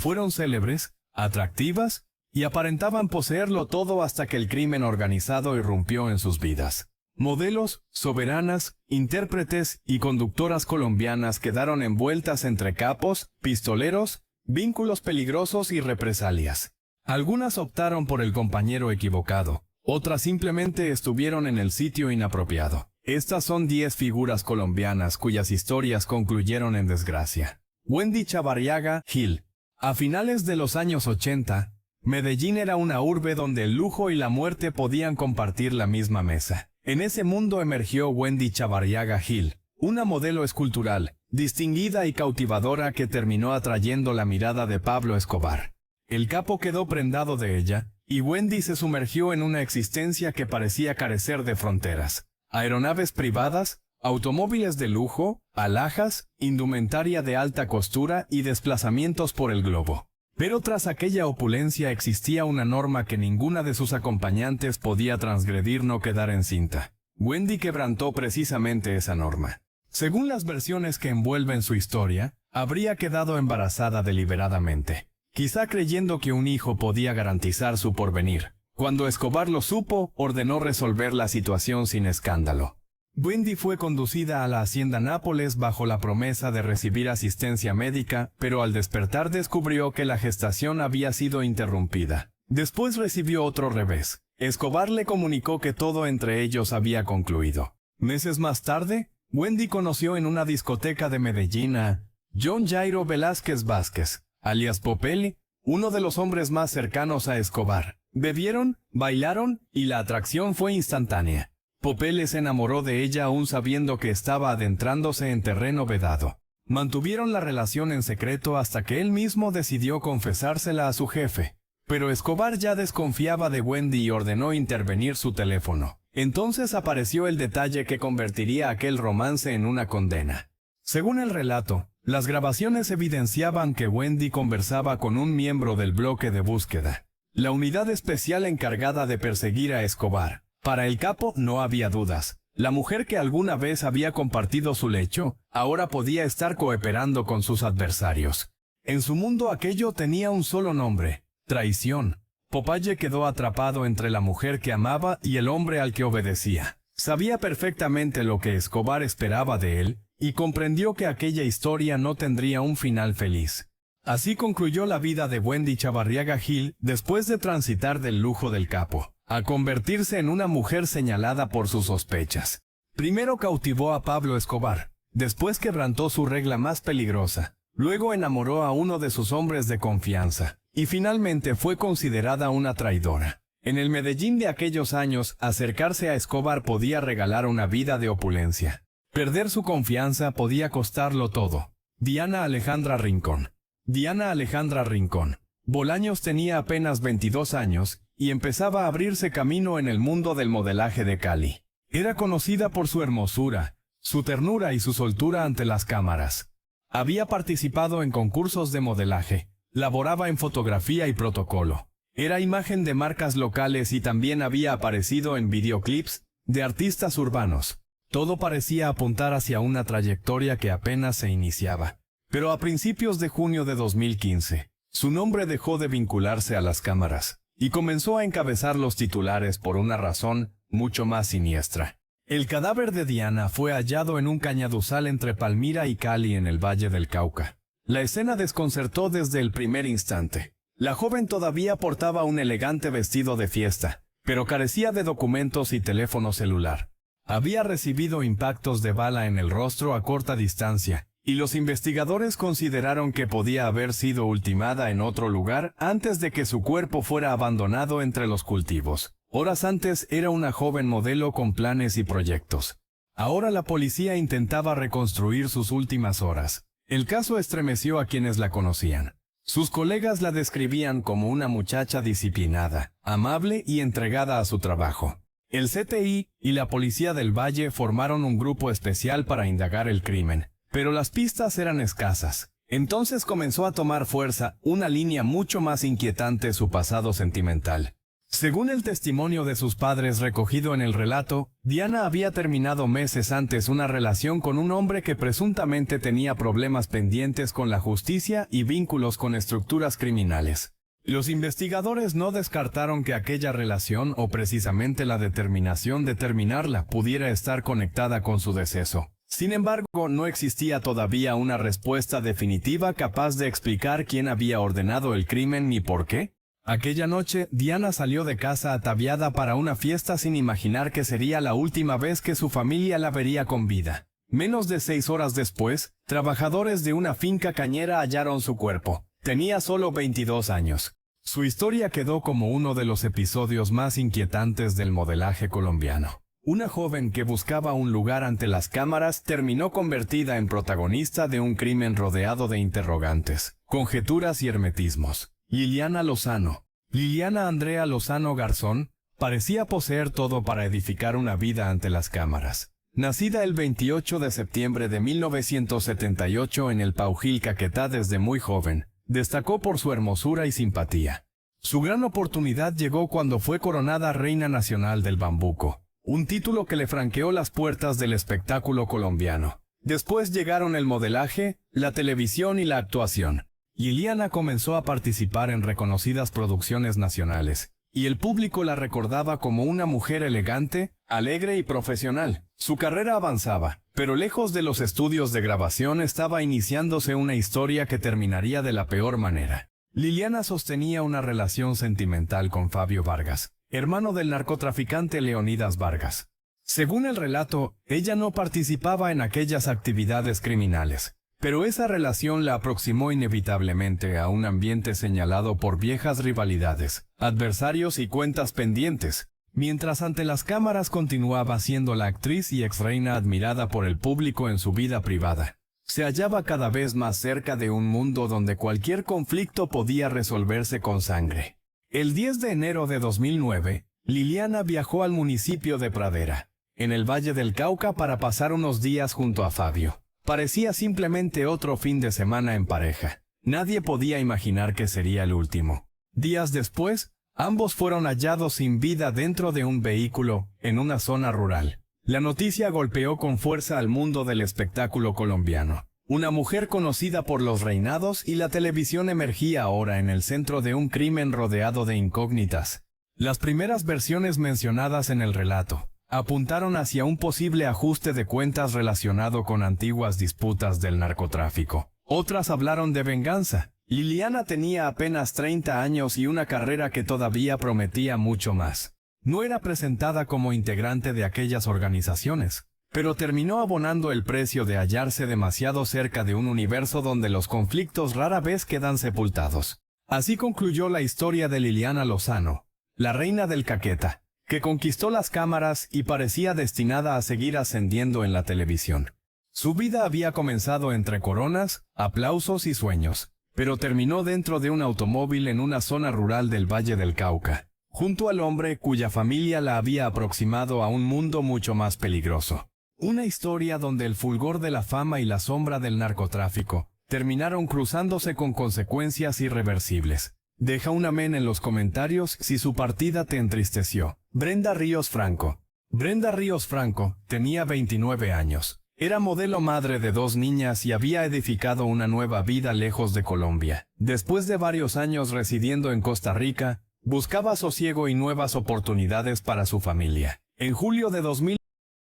Fueron célebres, atractivas, y aparentaban poseerlo todo hasta que el crimen organizado irrumpió en sus vidas. Modelos, soberanas, intérpretes y conductoras colombianas quedaron envueltas entre capos, pistoleros, vínculos peligrosos y represalias. Algunas optaron por el compañero equivocado, otras simplemente estuvieron en el sitio inapropiado. Estas son 10 figuras colombianas cuyas historias concluyeron en desgracia. Wendy Chavarriaga Gil. A finales de los años 80, Medellín era una urbe donde el lujo y la muerte podían compartir la misma mesa. En ese mundo emergió Wendy Chavarriaga Gil, una modelo escultural, distinguida y cautivadora que terminó atrayendo la mirada de Pablo Escobar. El capo quedó prendado de ella, y Wendy se sumergió en una existencia que parecía carecer de fronteras. Aeronaves privadas, automóviles de lujo, alhajas, indumentaria de alta costura y desplazamientos por el globo. Pero tras aquella opulencia existía una norma que ninguna de sus acompañantes podía transgredir: no quedar encinta. Wendy quebrantó precisamente esa norma. Según las versiones que envuelven su historia, habría quedado embarazada deliberadamente, quizá creyendo que un hijo podía garantizar su porvenir. Cuando Escobar lo supo, ordenó resolver la situación sin escándalo. Wendy fue conducida a la hacienda Nápoles bajo la promesa de recibir asistencia médica, pero al despertar descubrió que la gestación había sido interrumpida. Después recibió otro revés. Escobar le comunicó que todo entre ellos había concluido. Meses más tarde, Wendy conoció en una discoteca de Medellín a John Jairo Velázquez Vázquez, alias Popeli, uno de los hombres más cercanos a Escobar. Bebieron, bailaron, y la atracción fue instantánea. Popeli se enamoró de ella aún sabiendo que estaba adentrándose en terreno vedado. Mantuvieron la relación en secreto hasta que él mismo decidió confesársela a su jefe. Pero Escobar ya desconfiaba de Wendy y ordenó intervenir su teléfono. Entonces apareció el detalle que convertiría aquel romance en una condena. Según el relato, las grabaciones evidenciaban que Wendy conversaba con un miembro del bloque de búsqueda, la unidad especial encargada de perseguir a Escobar. Para el capo no había dudas. La mujer que alguna vez había compartido su lecho, ahora podía estar cooperando con sus adversarios. En su mundo aquello tenía un solo nombre: traición. Popeye quedó atrapado entre la mujer que amaba y el hombre al que obedecía. Sabía perfectamente lo que Escobar esperaba de él, y comprendió que aquella historia no tendría un final feliz. Así concluyó la vida de Wendy Chavarriaga Gil después de transitar del lujo del capo a convertirse en una mujer señalada por sus sospechas. Primero cautivó a Pablo Escobar, después quebrantó su regla más peligrosa, luego enamoró a uno de sus hombres de confianza, y finalmente fue considerada una traidora. En el Medellín de aquellos años, acercarse a Escobar podía regalar una vida de opulencia. Perder su confianza podía costarlo todo. Diana Alejandra Rincón. Diana Alejandra Rincón. Bolaños tenía apenas 22 años, y empezaba a abrirse camino en el mundo del modelaje de Cali. Era conocida por su hermosura, su ternura y su soltura ante las cámaras. Había participado en concursos de modelaje, laboraba en fotografía y protocolo. Era imagen de marcas locales y también había aparecido en videoclips de artistas urbanos. Todo parecía apuntar hacia una trayectoria que apenas se iniciaba. Pero a principios de junio de 2015, su nombre dejó de vincularse a las cámaras y comenzó a encabezar los titulares por una razón mucho más siniestra. El cadáver de Diana fue hallado en un cañaduzal entre Palmira y Cali en el Valle del Cauca. La escena desconcertó desde el primer instante. La joven todavía portaba un elegante vestido de fiesta, pero carecía de documentos y teléfono celular. Había recibido impactos de bala en el rostro a corta distancia, y los investigadores consideraron que podía haber sido ultimada en otro lugar antes de que su cuerpo fuera abandonado entre los cultivos. Horas antes era una joven modelo con planes y proyectos. Ahora la policía intentaba reconstruir sus últimas horas. El caso estremeció a quienes la conocían. Sus colegas la describían como una muchacha disciplinada, amable y entregada a su trabajo. El CTI y la policía del Valle formaron un grupo especial para indagar el crimen, pero las pistas eran escasas. Entonces comenzó a tomar fuerza una línea mucho más inquietante: su pasado sentimental. Según el testimonio de sus padres recogido en el relato, Diana había terminado meses antes una relación con un hombre que presuntamente tenía problemas pendientes con la justicia y vínculos con estructuras criminales. Los investigadores no descartaron que aquella relación, o precisamente la determinación de terminarla, pudiera estar conectada con su deceso. Sin embargo, no existía todavía una respuesta definitiva capaz de explicar quién había ordenado el crimen ni por qué. Aquella noche, Diana salió de casa ataviada para una fiesta sin imaginar que sería la última vez que su familia la vería con vida. Menos de 6 horas después, trabajadores de una finca cañera hallaron su cuerpo. Tenía solo 22 años. Su historia quedó como uno de los episodios más inquietantes del modelaje colombiano. Una joven que buscaba un lugar ante las cámaras terminó convertida en protagonista de un crimen rodeado de interrogantes, conjeturas y hermetismos. Liliana Lozano. Liliana Andrea Lozano Garzón parecía poseer todo para edificar una vida ante las cámaras. Nacida el 28 de septiembre de 1978 en el Paujil, Caquetá, desde muy joven, destacó por su hermosura y simpatía. Su gran oportunidad llegó cuando fue coronada Reina Nacional del Bambuco, un título que le franqueó las puertas del espectáculo colombiano. Después llegaron el modelaje, la televisión y la actuación. Liliana comenzó a participar en reconocidas producciones nacionales, y el público la recordaba como una mujer elegante, alegre y profesional. Su carrera avanzaba, pero lejos de los estudios de grabación estaba iniciándose una historia que terminaría de la peor manera. Liliana sostenía una relación sentimental con Fabio Vargas, hermano del narcotraficante Leonidas Vargas. Según el relato, ella no participaba en aquellas actividades criminales. Pero esa relación la aproximó inevitablemente a un ambiente señalado por viejas rivalidades, adversarios y cuentas pendientes, mientras ante las cámaras continuaba siendo la actriz y exreina admirada por el público en su vida privada. Se hallaba cada vez más cerca de un mundo donde cualquier conflicto podía resolverse con sangre. El 10 de enero de 2009, Liliana viajó al municipio de Pradera, en el Valle del Cauca, para pasar unos días junto a Fabio. Parecía simplemente otro fin de semana en pareja. Nadie podía imaginar que sería el último. Días después, ambos fueron hallados sin vida dentro de un vehículo, en una zona rural. La noticia golpeó con fuerza al mundo del espectáculo colombiano. Una mujer conocida por los reinados y la televisión emergía ahora en el centro de un crimen rodeado de incógnitas. Las primeras versiones mencionadas en el relato apuntaron hacia un posible ajuste de cuentas relacionado con antiguas disputas del narcotráfico. Otras hablaron de venganza. Liliana tenía apenas 30 años y una carrera que todavía prometía mucho más. No era presentada como integrante de aquellas organizaciones, pero terminó abonando el precio de hallarse demasiado cerca de un universo donde los conflictos rara vez quedan sepultados. Así concluyó la historia de Liliana Lozano, la reina del Caquetá, que conquistó las cámaras y parecía destinada a seguir ascendiendo en la televisión. Su vida había comenzado entre coronas, aplausos y sueños, pero terminó dentro de un automóvil en una zona rural del Valle del Cauca, junto al hombre cuya familia la había aproximado a un mundo mucho más peligroso. Una historia donde el fulgor de la fama y la sombra del narcotráfico terminaron cruzándose con consecuencias irreversibles. Deja un amén en los comentarios si su partida te entristeció. Brenda Ríos Franco. Brenda Ríos Franco tenía 29 años. Era modelo, madre de 2 niñas y había edificado una nueva vida lejos de Colombia. Después de varios años residiendo en Costa Rica, buscaba sosiego y nuevas oportunidades para su familia. En julio de 2000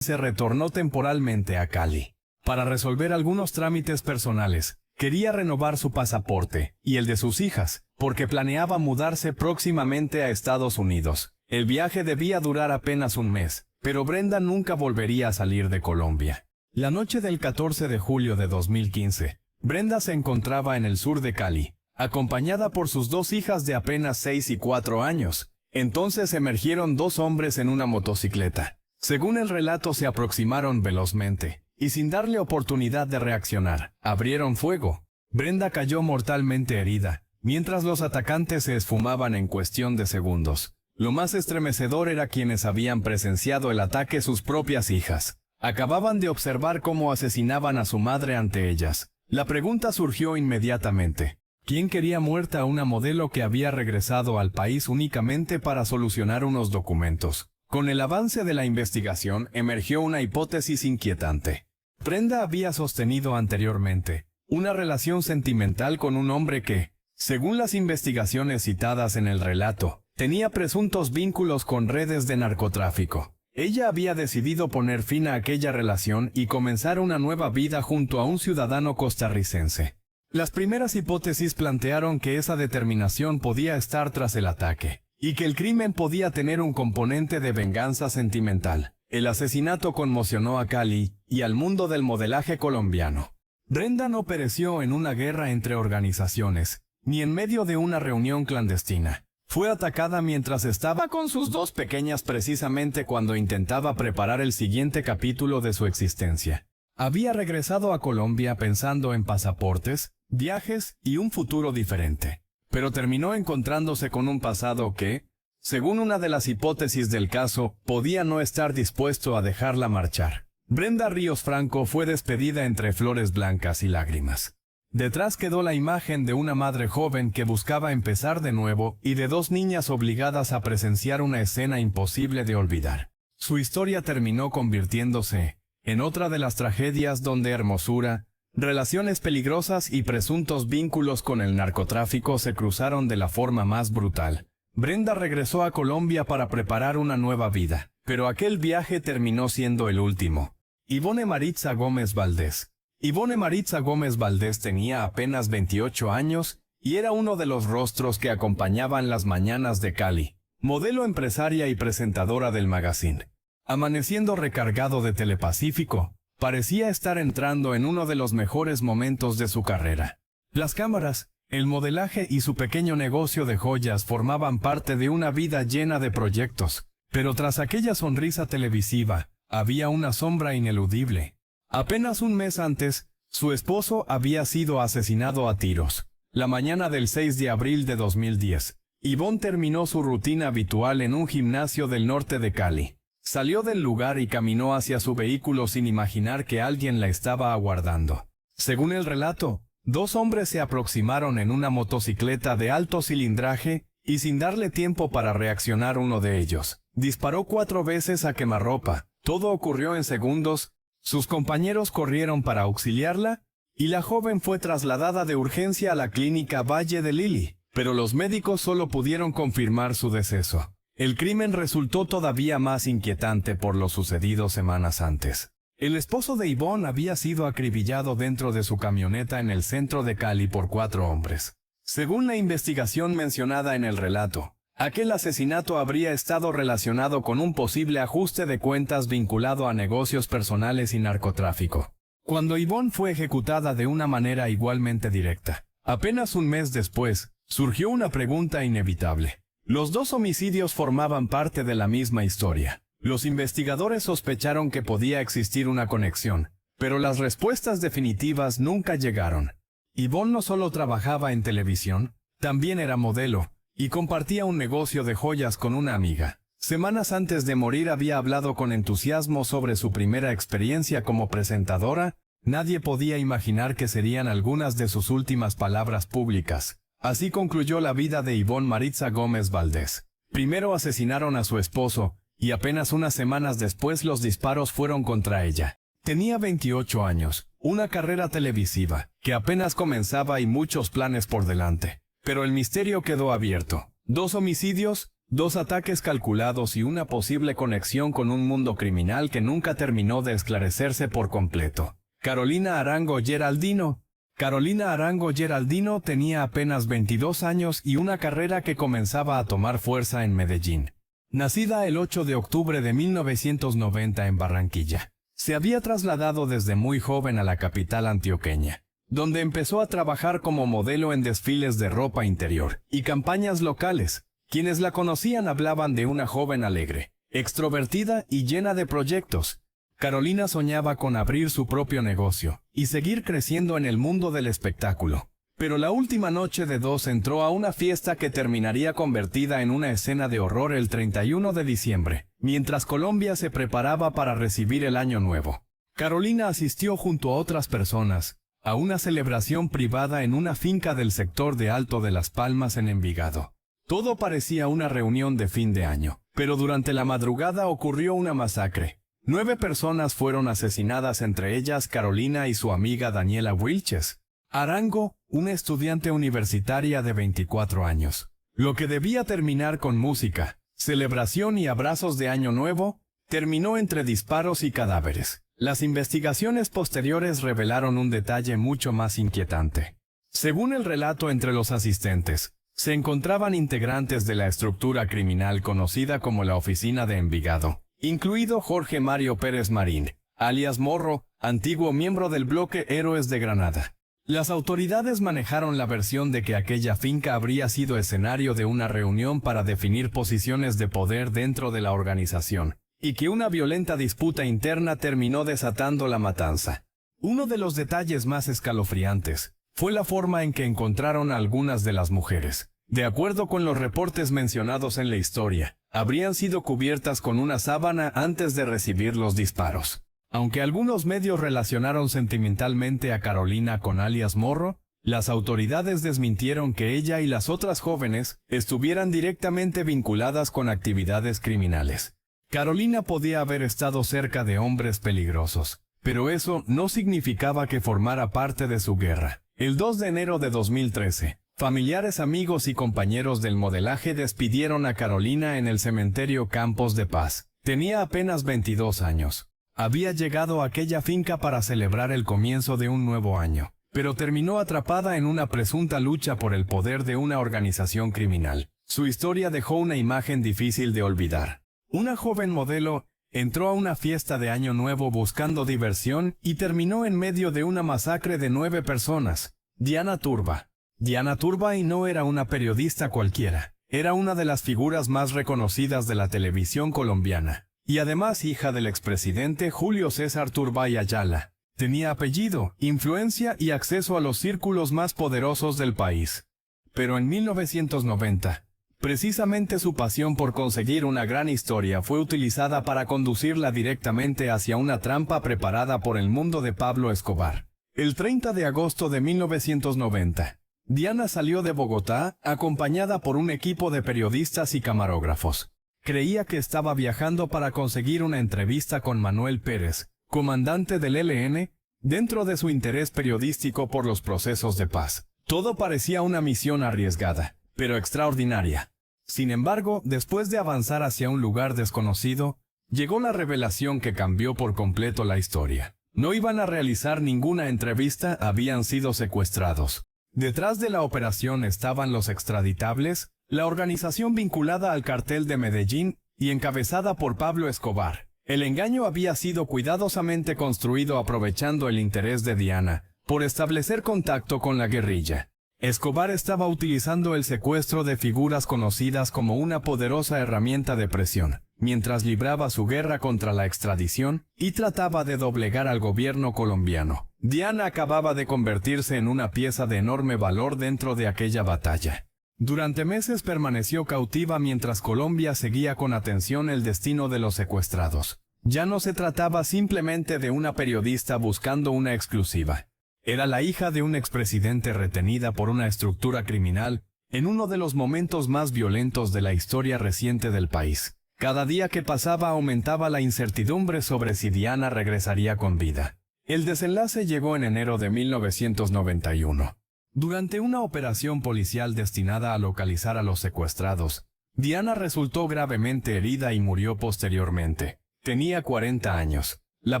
se retornó temporalmente a Cali para resolver algunos trámites personales. Quería renovar su pasaporte y el de sus hijas, porque planeaba mudarse próximamente a Estados Unidos. El viaje debía durar apenas un mes, pero Brenda nunca volvería a salir de Colombia. La noche del 14 de julio de 2015, Brenda se encontraba en el sur de Cali, acompañada por sus 2 hijas de apenas 6 y 4 años. Entonces emergieron 2 hombres en una motocicleta. Según el relato, se aproximaron velozmente y sin darle oportunidad de reaccionar, abrieron fuego. Brenda cayó mortalmente herida, mientras los atacantes se esfumaban en cuestión de segundos. Lo más estremecedor era quienes habían presenciado el ataque, sus propias hijas. Acababan de observar cómo asesinaban a su madre ante ellas. La pregunta surgió inmediatamente: ¿Quién quería muerta a una modelo que había regresado al país únicamente para solucionar unos documentos? Con el avance de la investigación emergió una hipótesis inquietante. Brenda había sostenido anteriormente una relación sentimental con un hombre que, según las investigaciones citadas en el relato, tenía presuntos vínculos con redes de narcotráfico. Ella había decidido poner fin a aquella relación y comenzar una nueva vida junto a un ciudadano costarricense. Las primeras hipótesis plantearon que esa determinación podía estar tras el ataque, y que el crimen podía tener un componente de venganza sentimental. El asesinato conmocionó a Cali y al mundo del modelaje colombiano. Brenda no pereció en una guerra entre organizaciones, ni en medio de una reunión clandestina. Fue atacada mientras estaba con sus dos pequeñas precisamente cuando intentaba preparar el siguiente capítulo de su existencia. Había regresado a Colombia pensando en pasaportes, viajes y un futuro diferente, pero terminó encontrándose con un pasado que, según una de las hipótesis del caso, podía no estar dispuesto a dejarla marchar. Brenda Ríos Franco fue despedida entre flores blancas y lágrimas. Detrás quedó la imagen de una madre joven que buscaba empezar de nuevo y de dos niñas obligadas a presenciar una escena imposible de olvidar. Su historia terminó convirtiéndose en otra de las tragedias donde hermosura, relaciones peligrosas y presuntos vínculos con el narcotráfico se cruzaron de la forma más brutal. Brenda regresó a Colombia para preparar una nueva vida, pero aquel viaje terminó siendo el último. Ivonne Maritza Gómez Valdés. Ivonne Maritza Gómez Valdés tenía apenas 28 años y era uno de los rostros que acompañaban las mañanas de Cali, modelo empresaria y presentadora del magazine. Amaneciendo recargado de Telepacífico, parecía estar entrando en uno de los mejores momentos de su carrera. Las cámaras, el modelaje y su pequeño negocio de joyas formaban parte de una vida llena de proyectos, pero tras aquella sonrisa televisiva, había una sombra ineludible. Apenas un mes antes, su esposo había sido asesinado a tiros. La mañana del 6 de abril de 2010, Ivonne terminó su rutina habitual en un gimnasio del norte de Cali. Salió del lugar y caminó hacia su vehículo sin imaginar que alguien la estaba aguardando. Según el relato, dos hombres se aproximaron en una motocicleta de alto cilindraje y sin darle tiempo para reaccionar uno de ellos, disparó 4 veces a quemarropa. Todo ocurrió en segundos. Sus compañeros corrieron para auxiliarla, y la joven fue trasladada de urgencia a la clínica Valle de Lili, pero los médicos solo pudieron confirmar su deceso. El crimen resultó todavía más inquietante por lo sucedido semanas antes. El esposo de Ivonne había sido acribillado dentro de su camioneta en el centro de Cali por 4 hombres. Según la investigación mencionada en el relato, aquel asesinato habría estado relacionado con un posible ajuste de cuentas vinculado a negocios personales y narcotráfico. Cuando Ivonne fue ejecutada de una manera igualmente directa, apenas un mes después, surgió una pregunta inevitable. Los dos homicidios formaban parte de la misma historia. Los investigadores sospecharon que podía existir una conexión, pero las respuestas definitivas nunca llegaron. Ivonne no solo trabajaba en televisión, también era modelo, y compartía un negocio de joyas con una amiga. Semanas antes de morir había hablado con entusiasmo sobre su primera experiencia como presentadora. Nadie podía imaginar que serían algunas de sus últimas palabras públicas. Así concluyó la vida de Ivonne Maritza Gómez Valdés. Primero asesinaron a su esposo, y apenas unas semanas después los disparos fueron contra ella. Tenía 28 años, una carrera televisiva, que apenas comenzaba y muchos planes por delante. Pero el misterio quedó abierto. 2 homicidios, 2 ataques calculados y una posible conexión con un mundo criminal que nunca terminó de esclarecerse por completo. Carolina Arango Geraldino. Carolina Arango Geraldino tenía apenas 22 años y una carrera que comenzaba a tomar fuerza en Medellín. Nacida el 8 de octubre de 1990 en Barranquilla, se había trasladado desde muy joven a la capital antioqueña, donde empezó a trabajar como modelo en desfiles de ropa interior y campañas locales. Quienes la conocían hablaban de una joven alegre, extrovertida y llena de proyectos. Carolina soñaba con abrir su propio negocio y seguir creciendo en el mundo del espectáculo. Pero la última noche de 2 entró a una fiesta que terminaría convertida en una escena de horror el 31 de diciembre, mientras Colombia se preparaba para recibir el Año Nuevo. Carolina asistió junto a otras personas a una celebración privada en una finca del sector de Alto de las Palmas en Envigado. Todo parecía una reunión de fin de año, pero durante la madrugada ocurrió una masacre. 9 personas fueron asesinadas, entre ellas Carolina y su amiga Daniela Wilches Arango, una estudiante universitaria de 24 años. Lo que debía terminar con música, celebración y abrazos de Año Nuevo, terminó entre disparos y cadáveres. Las investigaciones posteriores revelaron un detalle mucho más inquietante. Según el relato entre los asistentes, se encontraban integrantes de la estructura criminal conocida como la Oficina de Envigado, incluido Jorge Mario Pérez Marín, alias Morro, antiguo miembro del bloque Héroes de Granada. Las autoridades manejaron la versión de que aquella finca habría sido escenario de una reunión para definir posiciones de poder dentro de la organización, y que una violenta disputa interna terminó desatando la matanza. Uno de los detalles más escalofriantes fue la forma en que encontraron a algunas de las mujeres. De acuerdo con los reportes mencionados en la historia, habrían sido cubiertas con una sábana antes de recibir los disparos. Aunque algunos medios relacionaron sentimentalmente a Carolina con alias Morro, las autoridades desmintieron que ella y las otras jóvenes estuvieran directamente vinculadas con actividades criminales. Carolina podía haber estado cerca de hombres peligrosos, pero eso no significaba que formara parte de su guerra. El 2 de enero de 2013, familiares, amigos y compañeros del modelaje despidieron a Carolina en el cementerio Campos de Paz. Tenía apenas 22 años. Había llegado a aquella finca para celebrar el comienzo de un nuevo año, pero terminó atrapada en una presunta lucha por el poder de una organización criminal. Su historia dejó una imagen difícil de olvidar. Una joven modelo entró a una fiesta de Año Nuevo buscando diversión y terminó en medio de una masacre de 9 personas. Diana Turba. Diana Turbay no era una periodista cualquiera. Era una de las figuras más reconocidas de la televisión colombiana. Y además hija del expresidente Julio César Turbay Ayala. Tenía apellido, influencia y acceso a los círculos más poderosos del país. Pero en 1990, precisamente su pasión por conseguir una gran historia fue utilizada para conducirla directamente hacia una trampa preparada por el mundo de Pablo Escobar. El 30 de agosto de 1990, Diana salió de Bogotá acompañada por un equipo de periodistas y camarógrafos. Creía que estaba viajando para conseguir una entrevista con Manuel Pérez, comandante del ELN, dentro de su interés periodístico por los procesos de paz. Todo parecía una misión arriesgada, pero extraordinaria. Sin embargo, después de avanzar hacia un lugar desconocido, llegó la revelación que cambió por completo la historia. No iban a realizar ninguna entrevista, habían sido secuestrados. Detrás de la operación estaban los extraditables, la organización vinculada al cartel de Medellín y encabezada por Pablo Escobar. El engaño había sido cuidadosamente construido aprovechando el interés de Diana por establecer contacto con la guerrilla. Escobar estaba utilizando el secuestro de figuras conocidas como una poderosa herramienta de presión, mientras libraba su guerra contra la extradición y trataba de doblegar al gobierno colombiano. Diana acababa de convertirse en una pieza de enorme valor dentro de aquella batalla. Durante meses permaneció cautiva mientras Colombia seguía con atención el destino de los secuestrados. Ya no se trataba simplemente de una periodista buscando una exclusiva. Era la hija de un expresidente retenida por una estructura criminal en uno de los momentos más violentos de la historia reciente del país. Cada día que pasaba aumentaba la incertidumbre sobre si Diana regresaría con vida. El desenlace llegó en enero de 1991. Durante una operación policial destinada a localizar a los secuestrados, Diana resultó gravemente herida y murió posteriormente. Tenía 40 años. La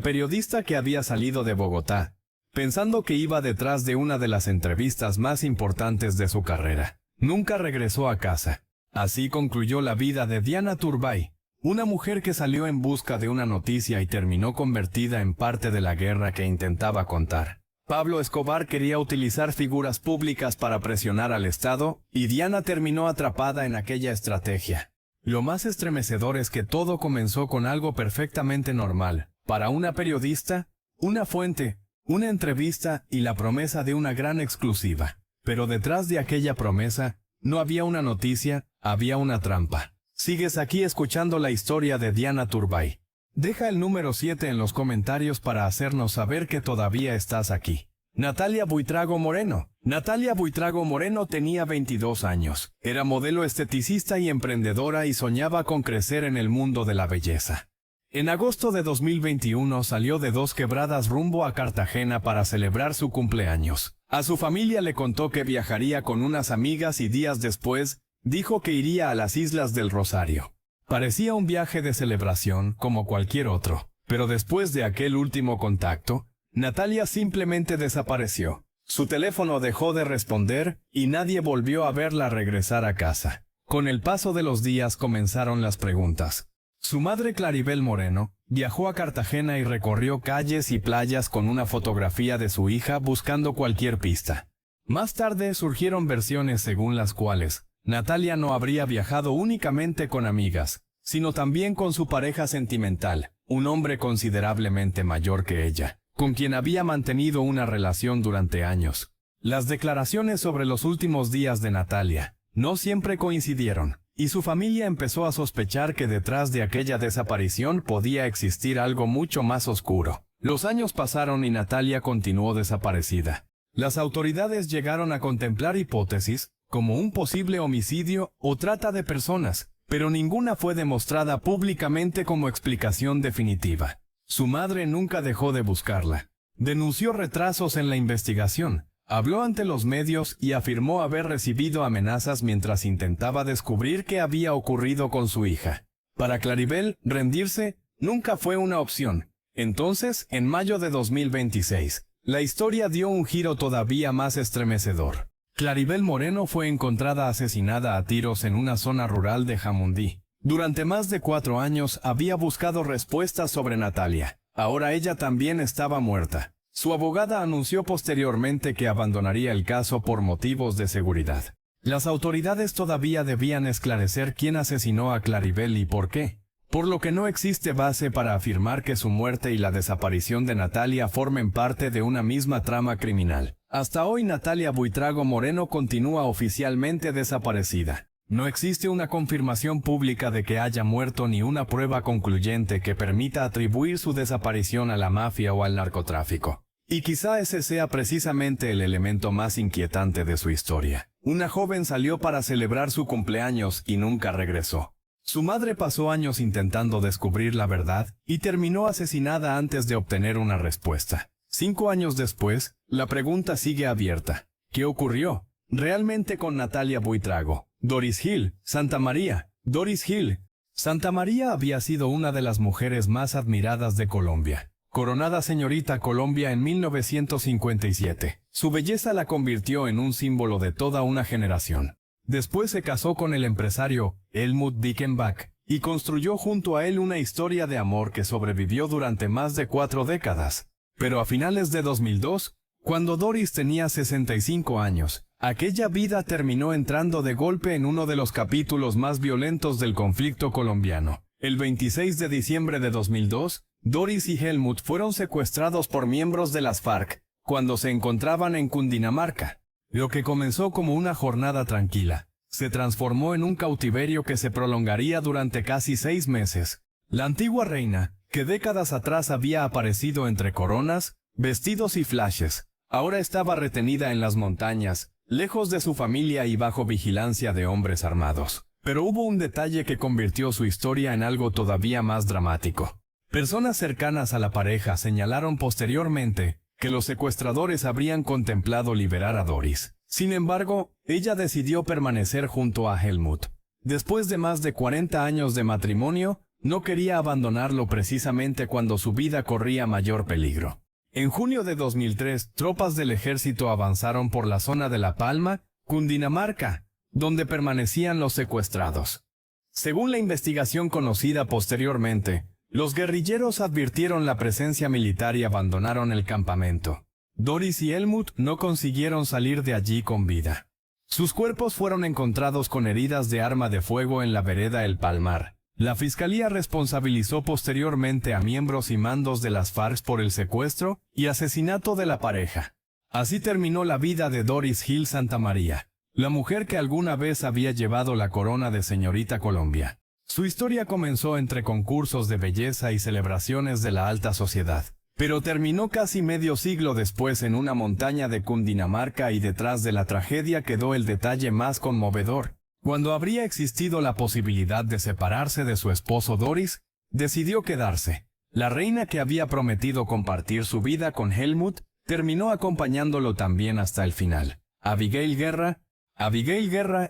periodista que había salido de Bogotá, pensando que iba detrás de una de las entrevistas más importantes de su carrera, nunca regresó a casa. Así concluyó la vida de Diana Turbay, una mujer que salió en busca de una noticia y terminó convertida en parte de la guerra que intentaba contar. Pablo Escobar quería utilizar figuras públicas para presionar al Estado, y Diana terminó atrapada en aquella estrategia. Lo más estremecedor es que todo comenzó con algo perfectamente normal. Para una periodista, una fuente, una entrevista y la promesa de una gran exclusiva. Pero detrás de aquella promesa, no había una noticia, había una trampa. Sigues aquí escuchando la historia de Diana Turbay. Deja el número 7 en los comentarios para hacernos saber que todavía estás aquí. Natalia Buitrago Moreno. Natalia Buitrago Moreno tenía 22 años. Era modelo esteticista y emprendedora y soñaba con crecer en el mundo de la belleza. En agosto de 2021 salió de Dos Quebradas rumbo a Cartagena para celebrar su cumpleaños. A su familia le contó que viajaría con unas amigas y días después dijo que iría a las Islas del Rosario. Parecía un viaje de celebración como cualquier otro, pero después de aquel último contacto, Natalia simplemente desapareció. Su teléfono dejó de responder y nadie volvió a verla regresar a casa. Con el paso de los días comenzaron las preguntas. Su madre Claribel Moreno viajó a Cartagena y recorrió calles y playas con una fotografía de su hija buscando cualquier pista. Más tarde surgieron versiones según las cuales Natalia no habría viajado únicamente con amigas, sino también con su pareja sentimental, un hombre considerablemente mayor que ella, con quien había mantenido una relación durante años. Las declaraciones sobre los últimos días de Natalia no siempre coincidieron, y su familia empezó a sospechar que detrás de aquella desaparición podía existir algo mucho más oscuro. Los años pasaron y Natalia continuó desaparecida. Las autoridades llegaron a contemplar hipótesis como un posible homicidio o trata de personas, pero ninguna fue demostrada públicamente como explicación definitiva. Su madre nunca dejó de buscarla. Denunció retrasos en la investigación, habló ante los medios y afirmó haber recibido amenazas mientras intentaba descubrir qué había ocurrido con su hija. Para Claribel, rendirse nunca fue una opción. Entonces, en mayo de 2026, la historia dio un giro todavía más estremecedor. Claribel Moreno fue encontrada asesinada a tiros en una zona rural de Jamundí. Durante más de 4 años había buscado respuestas sobre Natalia. Ahora ella también estaba muerta. Su abogada anunció posteriormente que abandonaría el caso por motivos de seguridad. Las autoridades todavía debían esclarecer quién asesinó a Claribel y por qué, por lo que no existe base para afirmar que su muerte y la desaparición de Natalia formen parte de una misma trama criminal. Hasta hoy Natalia Buitrago Moreno continúa oficialmente desaparecida. No existe una confirmación pública de que haya muerto ni una prueba concluyente que permita atribuir su desaparición a la mafia o al narcotráfico. Y quizá ese sea precisamente el elemento más inquietante de su historia. Una joven salió para celebrar su cumpleaños y nunca regresó. Su madre pasó años intentando descubrir la verdad y terminó asesinada antes de obtener una respuesta. 5 años después, la pregunta sigue abierta. ¿Qué ocurrió realmente con Natalia Buitrago? Doris Hill, Santa María. Doris Hill, Santa María había sido una de las mujeres más admiradas de Colombia. Coronada señorita Colombia en 1957, su belleza la convirtió en un símbolo de toda una generación. Después se casó con el empresario Helmut Dickenbach y construyó junto a él una historia de amor que sobrevivió durante más de 4 décadas. Pero a finales de 2002, cuando Doris tenía 65 años, aquella vida terminó entrando de golpe en uno de los capítulos más violentos del conflicto colombiano. El 26 de diciembre de 2002, Doris y Helmut fueron secuestrados por miembros de las FARC cuando se encontraban en Cundinamarca. Lo que comenzó como una jornada tranquila, se transformó en un cautiverio que se prolongaría durante casi 6 meses. La antigua reina, que décadas atrás había aparecido entre coronas, vestidos y flashes, ahora estaba retenida en las montañas, lejos de su familia y bajo vigilancia de hombres armados. Pero hubo un detalle que convirtió su historia en algo todavía más dramático. Personas cercanas a la pareja señalaron posteriormente que los secuestradores habrían contemplado liberar a Doris. Sin embargo, ella decidió permanecer junto a Helmut. Después de más de 40 años de matrimonio, no quería abandonarlo precisamente cuando su vida corría mayor peligro. En junio de 2003, tropas del ejército avanzaron por la zona de La Palma, Cundinamarca, donde permanecían los secuestrados. Según la investigación conocida posteriormente, los guerrilleros advirtieron la presencia militar y abandonaron el campamento. Doris y Helmut no consiguieron salir de allí con vida. Sus cuerpos fueron encontrados con heridas de arma de fuego en la vereda El Palmar. La fiscalía responsabilizó posteriormente a miembros y mandos de las FARC por el secuestro y asesinato de la pareja. Así terminó la vida de Doris Hill Santa María, la mujer que alguna vez había llevado la corona de señorita Colombia. Su historia comenzó entre concursos de belleza y celebraciones de la alta sociedad, pero terminó casi medio siglo después en una montaña de Cundinamarca, y detrás de la tragedia quedó el detalle más conmovedor. Cuando habría existido la posibilidad de separarse de su esposo Doris, decidió quedarse. La reina, que había prometido compartir su vida con Helmut, terminó acompañándolo también hasta el final. Abigail Guerra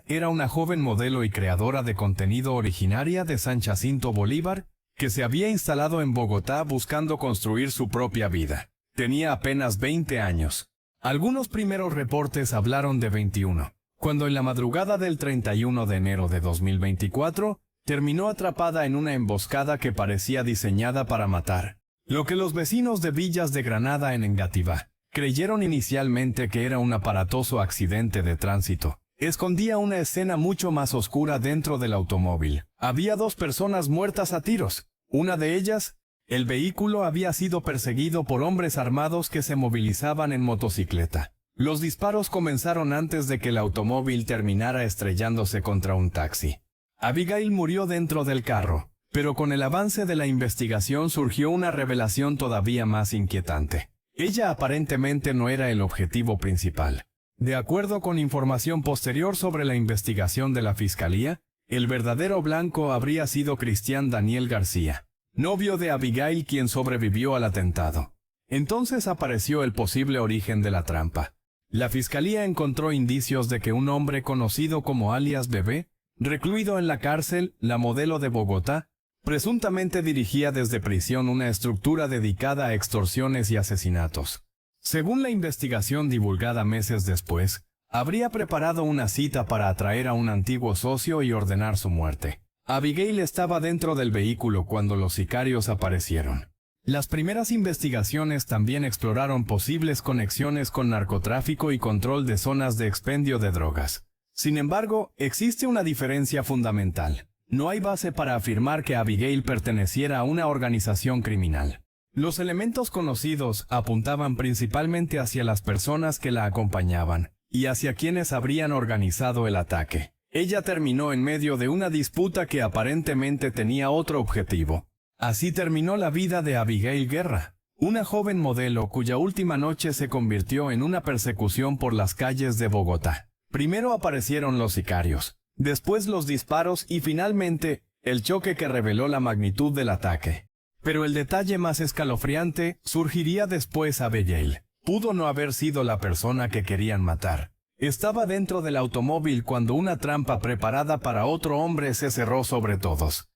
era una joven modelo y creadora de contenido originaria de San Jacinto Bolívar, que se había instalado en Bogotá buscando construir su propia vida. Tenía apenas 20 años. Algunos primeros reportes hablaron de 21, cuando en la madrugada del 31 de enero de 2024, terminó atrapada en una emboscada que parecía diseñada para matar. Lo que los vecinos de Villas de Granada en Engativá creyeron inicialmente que era un aparatoso accidente de tránsito, escondía una escena mucho más oscura dentro del automóvil. Había 2 personas muertas a tiros. Una de ellas, el vehículo había sido perseguido por hombres armados que se movilizaban en motocicleta. Los disparos comenzaron antes de que el automóvil terminara estrellándose contra un taxi. Abigail murió dentro del carro, pero con el avance de la investigación surgió una revelación todavía más inquietante. Ella aparentemente no era el objetivo principal. De acuerdo con información posterior sobre la investigación de la Fiscalía, el verdadero blanco habría sido Cristian Daniel García, novio de Abigail, quien sobrevivió al atentado. Entonces apareció el posible origen de la trampa. La Fiscalía encontró indicios de que un hombre conocido como alias Bebé, recluido en la cárcel La Modelo de Bogotá, presuntamente dirigía desde prisión una estructura dedicada a extorsiones y asesinatos. Según la investigación divulgada meses después, habría preparado una cita para atraer a un antiguo socio y ordenar su muerte. Abigail estaba dentro del vehículo cuando los sicarios aparecieron. Las primeras investigaciones también exploraron posibles conexiones con narcotráfico y control de zonas de expendio de drogas. Sin embargo, existe una diferencia fundamental. No hay base para afirmar que Abigail perteneciera a una organización criminal. Los elementos conocidos apuntaban principalmente hacia las personas que la acompañaban y hacia quienes habrían organizado el ataque. Ella terminó en medio de una disputa que aparentemente tenía otro objetivo. Así terminó la vida de Abigail Guerra, una joven modelo cuya última noche se convirtió en una persecución por las calles de Bogotá. Primero aparecieron los sicarios, después los disparos y finalmente el choque que reveló la magnitud del ataque. Pero el detalle más escalofriante surgiría después. Abigail pudo no haber sido la persona que querían matar. Estaba dentro del automóvil cuando una trampa preparada para otro hombre se cerró sobre todos.